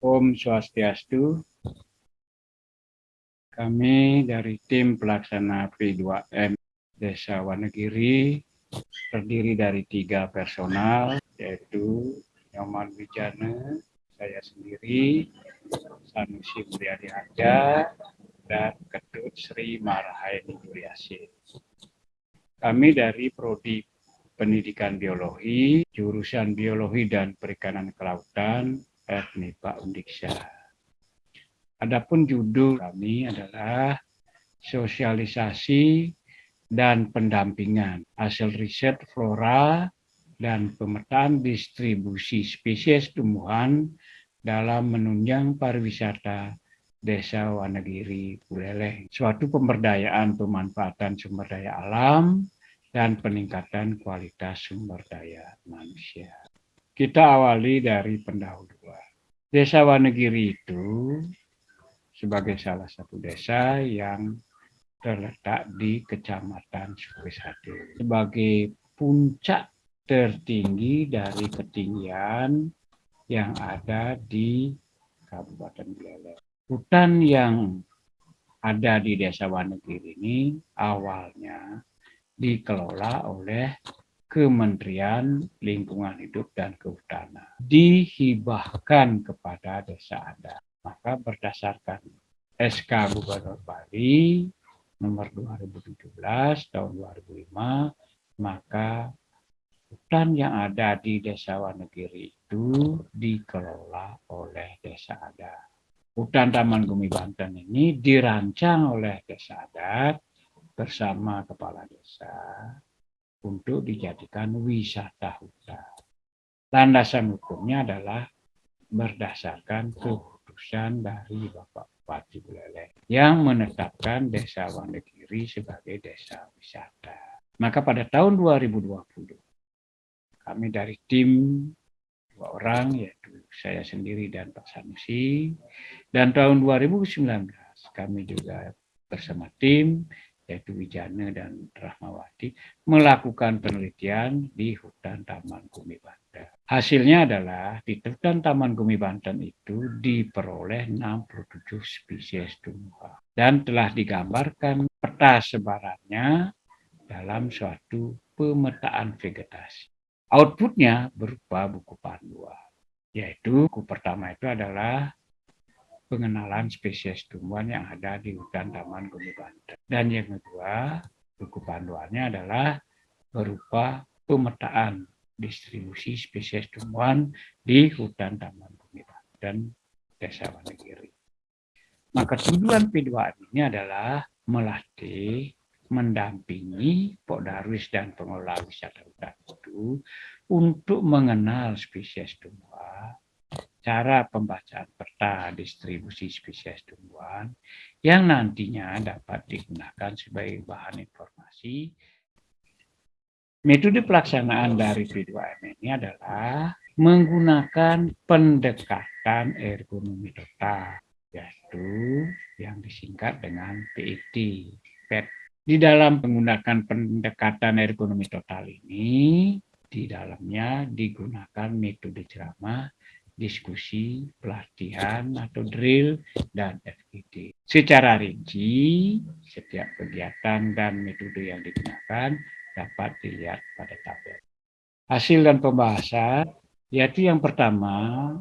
Om Swastiastu. Kami dari tim pelaksana P2M Desa Wonogiri terdiri dari 3 personal, yaitu Nyoman Wijana, saya sendiri, Sanusi Mulyadi Harja, dan Ketut Sri Marhaini Yuliasin. Kami dari Prodi Pendidikan Biologi, jurusan Biologi dan Perikanan Kelautan, FMIPA Undiksa. Adapun judul kami adalah sosialisasi dan pendampingan hasil riset flora dan pemetaan distribusi spesies tumbuhan dalam menunjang pariwisata Desa Wonogiri Buleleng, suatu pemberdayaan pemanfaatan sumber daya alam dan peningkatan kualitas sumber daya manusia. Kita awali dari pendahuluan. Desa Wonogiri itu sebagai salah satu desa yang terletak di Kecamatan Sukesade sebagai puncak tertinggi dari ketinggian yang ada di Kabupaten Buleleng. Hutan yang ada di Desa Wonogiri ini awalnya dikelola oleh Kementerian Lingkungan Hidup dan Kehutanan, dihibahkan kepada desa adat. Maka berdasarkan SK Gubernur Bali nomor 2017 tahun 2005, maka hutan yang ada di Desa Wonogiri itu dikelola oleh desa adat. Hutan Taman Gumi Banten ini dirancang oleh desa adat bersama kepala desa untuk dijadikan wisata hutan. Landasan hukumnya adalah berdasarkan keputusan dari Bapak Bupati Buleleng yang menetapkan Desa Wonogiri sebagai desa wisata. Maka pada tahun 2020 kami dari tim 2 orang, yaitu saya sendiri dan Pak Sanusi, dan tahun 2019 kami juga bersama tim yaitu Wijana dan Rahmawati melakukan penelitian di hutan Taman Gumi Banten. Hasilnya adalah di hutan Taman Gumi Banten itu diperoleh 67 spesies tumbuhan dan telah digambarkan peta sebarannya dalam suatu pemetaan vegetasi. Outputnya berupa buku panduan, yaitu buku pertama itu adalah pengenalan spesies tumbuhan yang ada di hutan Taman Gumi Banten. Dan yang kedua, buku panduannya adalah berupa pemetaan distribusi spesies tumbuhan di hutan Taman Gumi Banten, Desa Wonogiri. Maka tujuan P2M ini adalah melatih, mendampingi Pok Darwis dan pengelola wisata hutan itu untuk mengenal spesies tumbuhan, cara pembacaan peta distribusi spesies tumbuhan yang nantinya dapat digunakan sebagai bahan informasi. Metode pelaksanaan dari P2M ini adalah menggunakan pendekatan ergonomi total, yaitu yang disingkat dengan PET. Di dalam menggunakan pendekatan ergonomi total ini, di dalamnya digunakan metode ceramah, diskusi, pelatihan atau drill, dan FGD. Secara rinci, setiap kegiatan dan metode yang digunakan dapat dilihat pada tabel. Hasil dan pembahasan, yaitu yang pertama,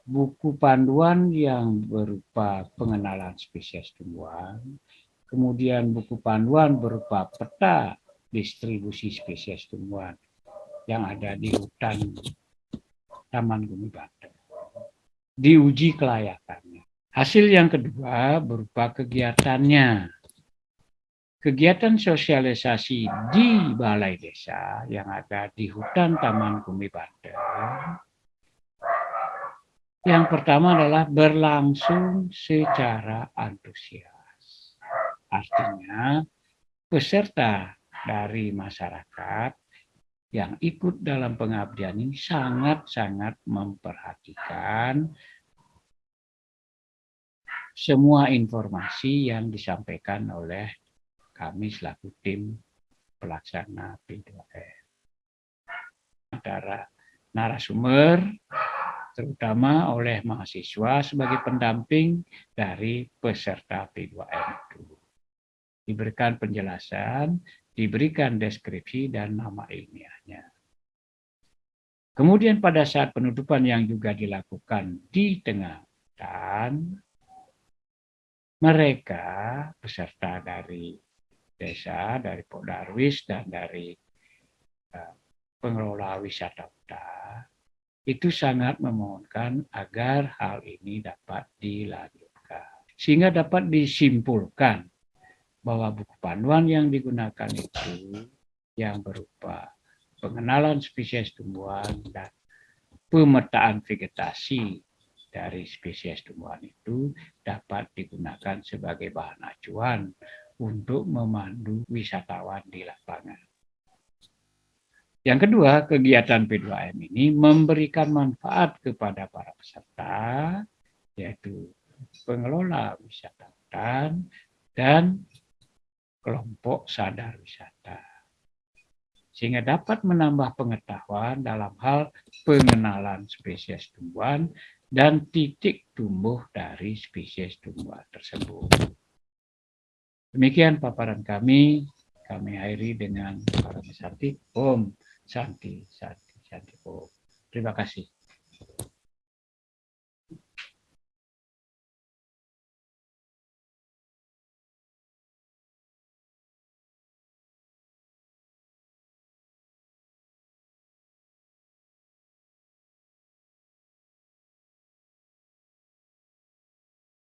buku panduan yang berupa pengenalan spesies tumbuhan, kemudian buku panduan berupa peta distribusi spesies tumbuhan yang ada di hutan Taman Gumi Banten. Diuji kelayakannya. Hasil yang kedua berupa kegiatannya. Kegiatan sosialisasi di balai desa yang ada di hutan Taman Gumi Banten. Yang pertama adalah berlangsung secara antusias. Artinya peserta dari masyarakat yang ikut dalam pengabdian ini sangat-sangat memperhatikan semua informasi yang disampaikan oleh kami selaku tim pelaksana P2M. Antara narasumber terutama oleh mahasiswa sebagai pendamping dari peserta P2M itu. Diberikan penjelasan, diberikan deskripsi dan nama ilmiahnya. Kemudian pada saat penutupan yang juga dilakukan di tengah hutan, mereka peserta dari desa, dari Pok Darwis dan dari pengelola wisata hutan itu sangat memohonkan agar hal ini dapat dilanjutkan. Sehingga dapat disimpulkan bahwa buku panduan yang digunakan itu yang berupa pengenalan spesies tumbuhan dan pemetaan vegetasi dari spesies tumbuhan itu dapat digunakan sebagai bahan acuan untuk memandu wisatawan di lapangan. Yang kedua, kegiatan P2M ini memberikan manfaat kepada para peserta, yaitu pengelola wisata hutan dan kelompok sadar wisata, sehingga dapat menambah pengetahuan dalam hal pengenalan spesies tumbuhan dan titik tumbuh dari spesies tumbuhan tersebut. Demikian paparan kami akhiri dengan para Santi. Om Santi, Santi, Santi Om. Terima kasih.